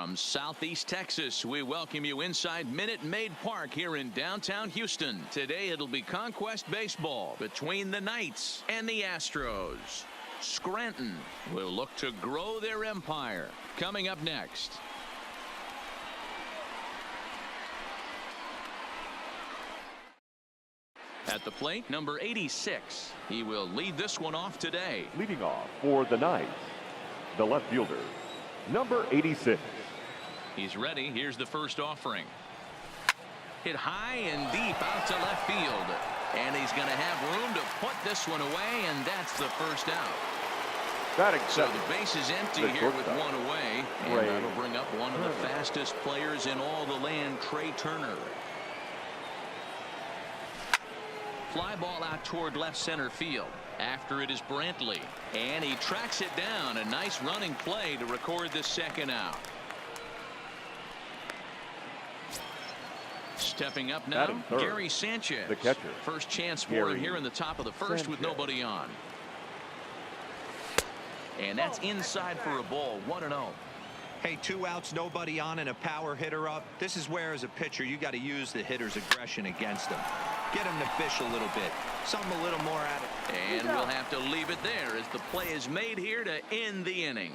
From Southeast Texas, we welcome you inside Minute Maid Park here in downtown Houston. Today it'll be Conquest Baseball between the Knights and the Astros. Scranton will look to grow their empire. Coming up next. At the plate, number 86. He will lead this one off today. Leading off for the Knights, the left fielder, number 86. He's ready. Here's the first offering. Hit high and deep out to left field. And he's going to have room to put this one away, and that's the first out. So the base is empty here with one away. And that'll bring up one of the fastest players in all the land, Trey Turner. Fly ball out toward left center field. After it is Brantley. And he tracks it down. A nice running play to record the second out. Stepping up now, Gary Sanchez. The catcher. First chance for him here in the top of the first with nobody on. And that's inside for a ball, 1-0. Hey, 2 outs, nobody on, and a power hitter up. This is where, as a pitcher, you got to use the hitter's aggression against him. Get him to fish a little bit. Something a little more at it. And we'll have to leave it there as the play is made here to end the inning.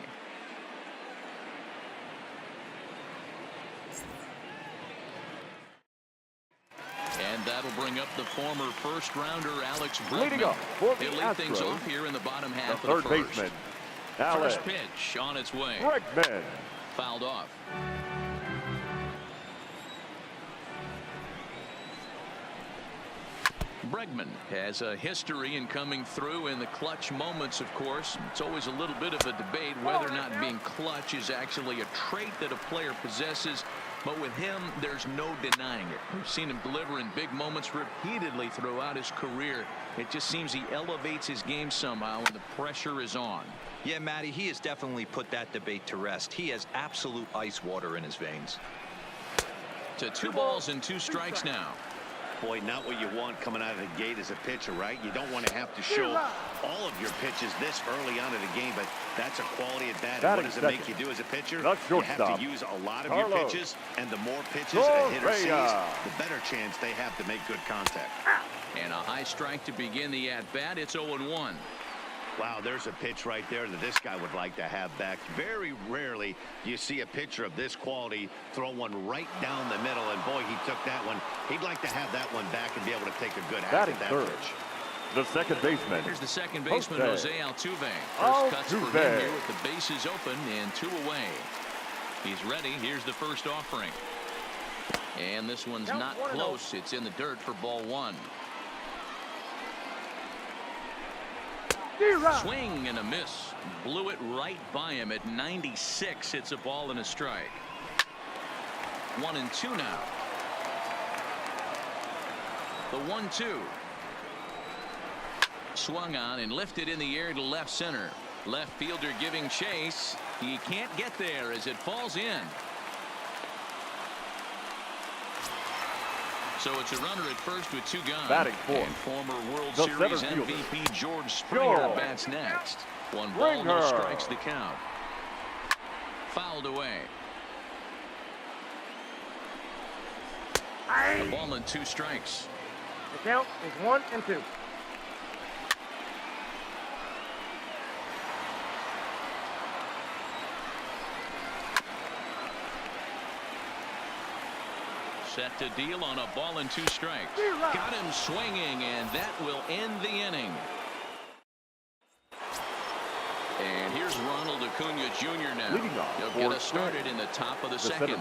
And that'll bring up the former first-rounder Alex Bregman. He'll lead things off here in the bottom half of the first. Baseman, First pitch on its way. Bregman. Fouled off. Bregman has a history in coming through in the clutch moments, of course. It's always a little bit of a debate whether or not being clutch is actually a trait that a player possesses. But with him, there's no denying it. We've seen him deliver in big moments repeatedly throughout his career. It just seems he elevates his game somehow when the pressure is on. Yeah, Matty, he has definitely put that debate to rest. He has absolute ice water in his veins. To 2 balls and 2 strikes now. Boy, not what you want coming out of the gate as a pitcher, right? You don't want to have to show all of your pitches this early on in the game, but that's a quality at bat. And what does it make you do as a pitcher? You have to use a lot of your pitches, and the more pitches a hitter sees, the better chance they have to make good contact. And a high strike to begin the at-bat. It's 0-1. Wow, there's a pitch right there that this guy would like to have back. Very rarely do you see a pitcher of this quality throw one right down the middle, and boy, he took that one. He'd like to have that one back and be able to take a good hack at that pitch. The second baseman. Here's the second baseman, Jose Altuve. First cuts for him here with the bases open and 2 away. He's ready. Here's the first offering. And this one's not close. It's in the dirt for ball 1. Swing and a miss. Blew it right by him at 96. It's a ball and a strike. 1-2 now. The 1-2. Swung on and lifted in the air to left center. Left fielder giving chase. He can't get there as it falls in. So it's a runner at first with 2 gone. Batting fourth. And former World Series MVP George Springer bats next. 1 ball, no strikes the count. Fouled away. A ball and 2 strikes. The count is 1-2. Set to deal on a ball and 2 strikes. Got him swinging, and that will end the inning. And here's Ronald Acuna Jr. now. He'll get us started in the top of the second.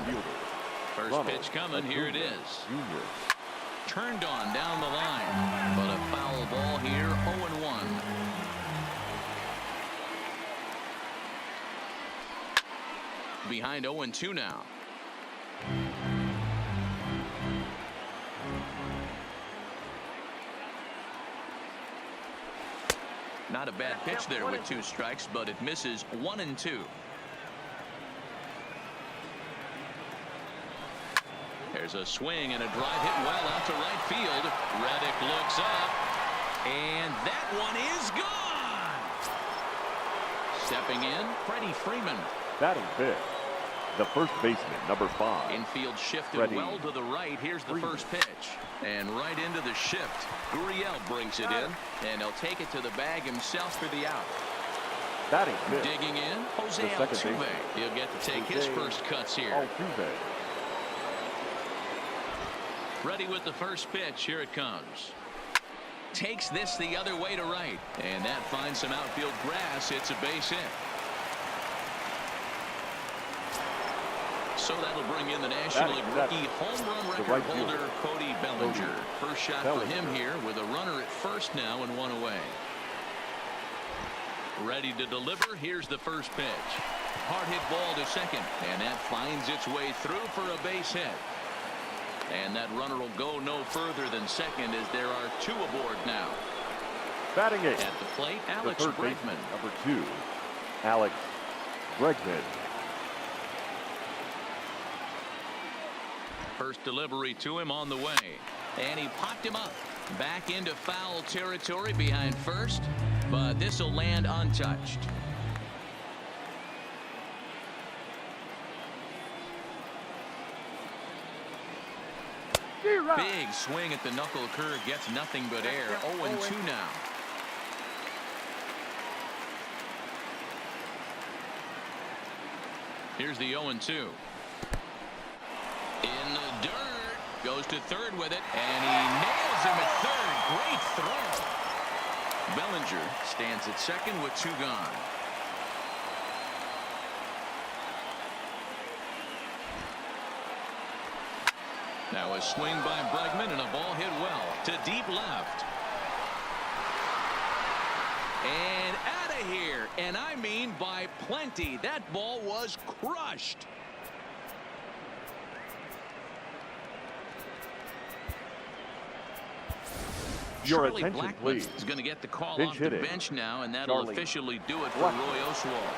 First pitch coming. Here it is. Turned on down the line, but a foul ball here. 0-1. Behind 0-2 now. Not a bad pitch there with 2 strikes, but it misses. 1-2. There's a swing and a drive hit well out to right field. Reddick looks up, and that one is gone. Stepping in, Freddie Freeman. Batting fifth, The first baseman, number 5. Infield shifted Ready. well to the right. Here's the first pitch. And right into the shift. Gurriel brings it in. And he'll take it to the bag himself for the out. Batting fifth. Digging in, Jose The second Altuve. baseman. He'll get to take his first cuts here. Altuve. Ready with the first pitch. Here it comes. Takes this the other way to right. And that finds some outfield grass. It's a base hit. So that'll bring in the National League rookie home run record holder, Cody Bellinger. First shot for him here with a runner at first now and 1 away. Ready to deliver. Here's the first pitch. Hard hit ball to second. And that finds its way through for a base hit. And that runner will go no further than second as there are 2 aboard now. Batting 8th. At the plate, Alex the third Bregman. baseman, number 2. Alex Bregman. First delivery to him on the way. And he popped him up. Back into foul territory behind first. But this will land untouched. Big swing at the knuckle curve. Gets nothing but air. 0-2 now. Here's the 0-2. In the dirt. Goes to third with it. And he nails him at third. Great throw. Bellinger stands at second with 2 gone. Now a swing by Bregman and a ball hit well to deep left. And out of here. And I mean by plenty. That ball was crushed. Your Charlie attention, Blackmon please. is going to get the call Pinch off the hitting. bench now, and that'll Charlie officially do it for Blackmon. Roy Oswalt.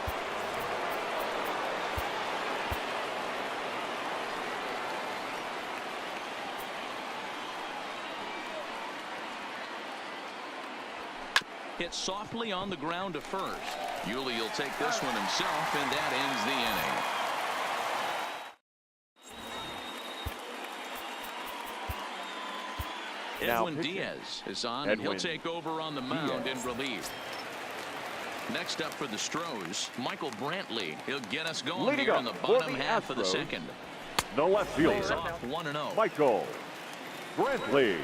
Hit softly on the ground to first. Yuli will take this one himself, and that ends the inning. Now Edwin pitching. Diaz is on, and he'll take over on the mound in relief. Next up for the Astros, Michael Brantley. He'll get us going Leading here up in the for bottom the half of the Astros, second. The left Lays fielder, off 1-0. Michael Brantley.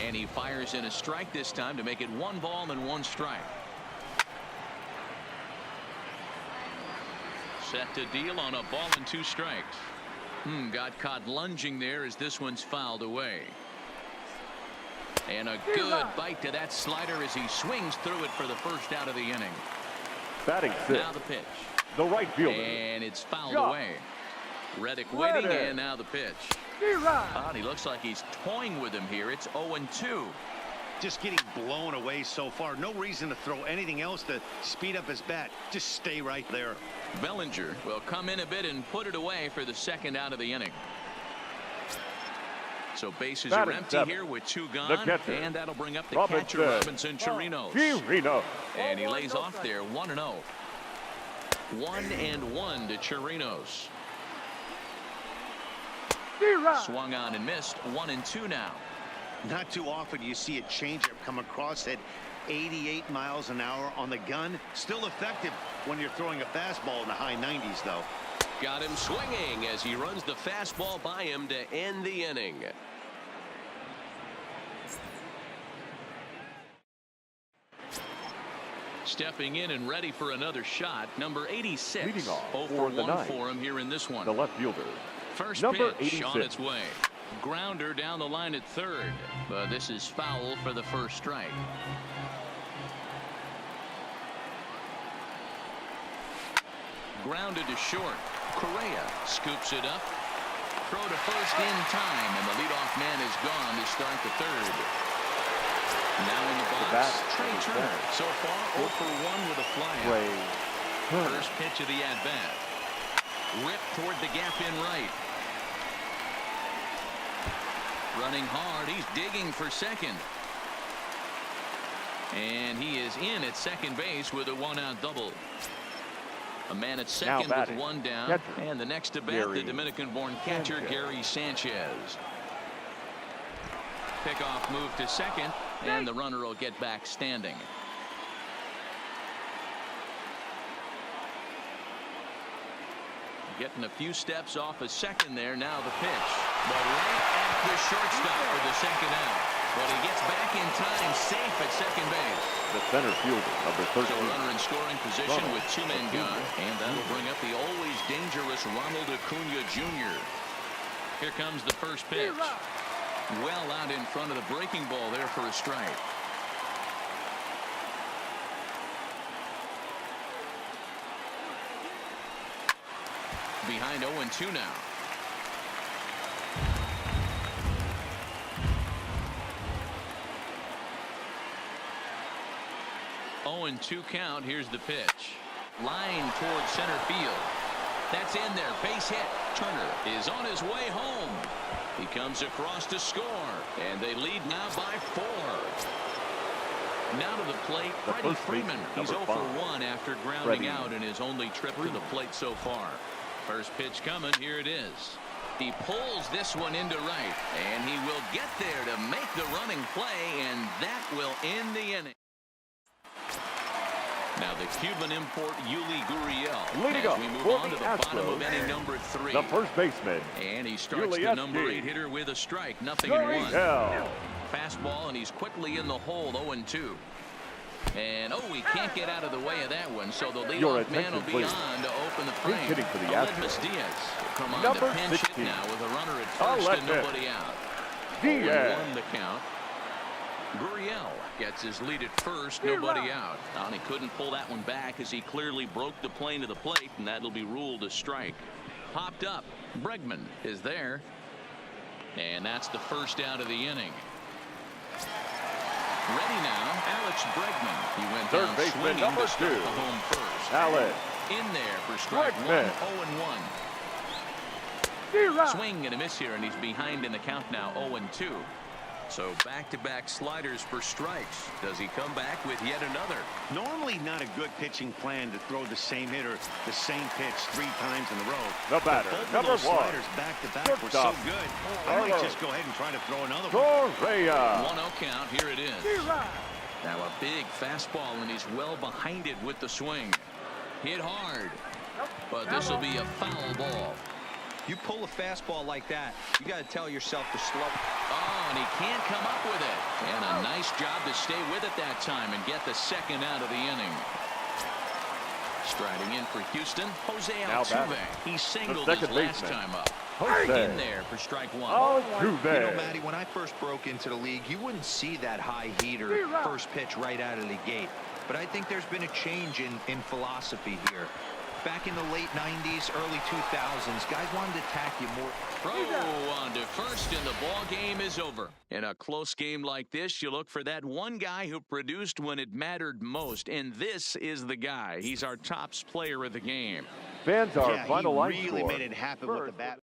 And he fires in a strike this time to make it 1 ball and 1 strike. Set to deal on a ball and 2 strikes. Got caught lunging there as this one's fouled away. And a good bite to that slider as he swings through it for the first out of the inning. Batting 6th. Now the pitch. The right fielder. And it's fouled Shot. away. Reddick waiting, Reddick. and now the pitch. He looks like he's toying with him here. It's 0-2. Just getting blown away so far. No reason to throw anything else to speed up his bat. Just stay right there. Bellinger will come in a bit and put it away for the second out of the inning. So bases Batting are empty 7th. here with 2 The gone, catcher, and that'll bring up the Robinson. catcher, Robinson Chirinos. Chirinos. And he lays off there 1-0. 1-1 to Chirinos. Swung on and missed. 1-2 now. Not too often you see a changeup come across at 88 miles an hour on the gun. Still effective when you're throwing a fastball in the high 90s, though. Got him swinging as he runs the fastball by him to end the inning. Stepping in and ready for another shot, number 86. Leading off 0 for for the 1 ninth. for him here in this one. The left fielder. First number pitch 86. on its way. Grounder down the line at third. But this is foul for the first strike. Grounded to short. Correa scoops it up. Throw to first in time, and the leadoff man is gone to start the third. Now in the box, Trey Turner. So far 0 for 1 with a flyout. First pitch of the at-bat. Ripped toward the gap in right. Running hard. He's digging for second. And he is in at second base with a 1-out double. A man at second with one down. Catcher. And the next to bat, the Dominican-born catcher, Gary Sanchez. Pickoff move to second, and the runner will get back standing. Getting a few steps off a second there. Now the pitch. But right at the shortstop for the second out. But he gets back in time, safe at second base. The center fielder, number 13. So runner in scoring position with two men gone. And that'll bring up the always dangerous Ronald Acuna Jr. Here comes the first pitch. Well out in front of the breaking ball there for a strike. Behind 0-2 now. Oh, and 2 count. Here's the pitch. Line towards center field. That's in there. Base hit. Turner is on his way home. He comes across to score. And they lead now by 4. Now to the plate, Freddie Freeman. He's 0 for 1 after grounding out in his only trip to the plate so far. First pitch coming. Here it is. He pulls this one into right. And he will get there to make the running play. And that will end the inning. Now the Cuban import Yuli Gurriel. Leading up we move for on to the Astros, bottom of inning number 3. The first baseman. And he starts the number 8 hitter with a strike. Nothing in 1. Fastball, and he's quickly in the hole. 0-2. And he can't get out of the way of that one. So the leadoff man will be on to open the frame. Hitting for the Astros. Diaz will come on Number to pinch 16. hit now with a runner at first and nobody out. Diaz. 0-1 the count. Gurriel gets his lead at first, nobody out. And he couldn't pull that one back as he clearly broke the plane to the plate, and that'll be ruled a strike. Popped up. Bregman is there. And that's the first out of the inning. Ready now, Alex Bregman. He went Third down baseman swinging number to start 2. the home first. Alex. In there for strike Bregman. 1, 0-1. Swing and a miss here, and he's behind in the count now, 0-2. So back-to-back sliders for strikes. Does he come back with yet another? Normally not a good pitching plan to throw the same hitter the same pitch 3 times in a row. The batter, number 1. Sliders back-to-back were so good. I might just go ahead and try to throw another one. 1-0 count. Here it is. Now a big fastball, and he's well behind it with the swing. Hit hard. But this will be a foul ball. You pull a fastball like that, you got to tell yourself to slow. Oh, and he can't come up with it. And a nice job to stay with it that time and get the second out of the inning. Striding in for Houston, Jose Altuve. He singled his last time up. In there for strike 1. You know, Matty, when I first broke into the league, you wouldn't see that high heater first pitch right out of the gate. But I think there's been a change in philosophy here. Back in the late 90s, early 2000s, guys wanted to attack you more. Throw on to first, and the ball game is over. In a close game like this, you look for that one guy who produced when it mattered most, and this is the guy. He's our top player of the game. Fans are final line he really made it happen with the bat.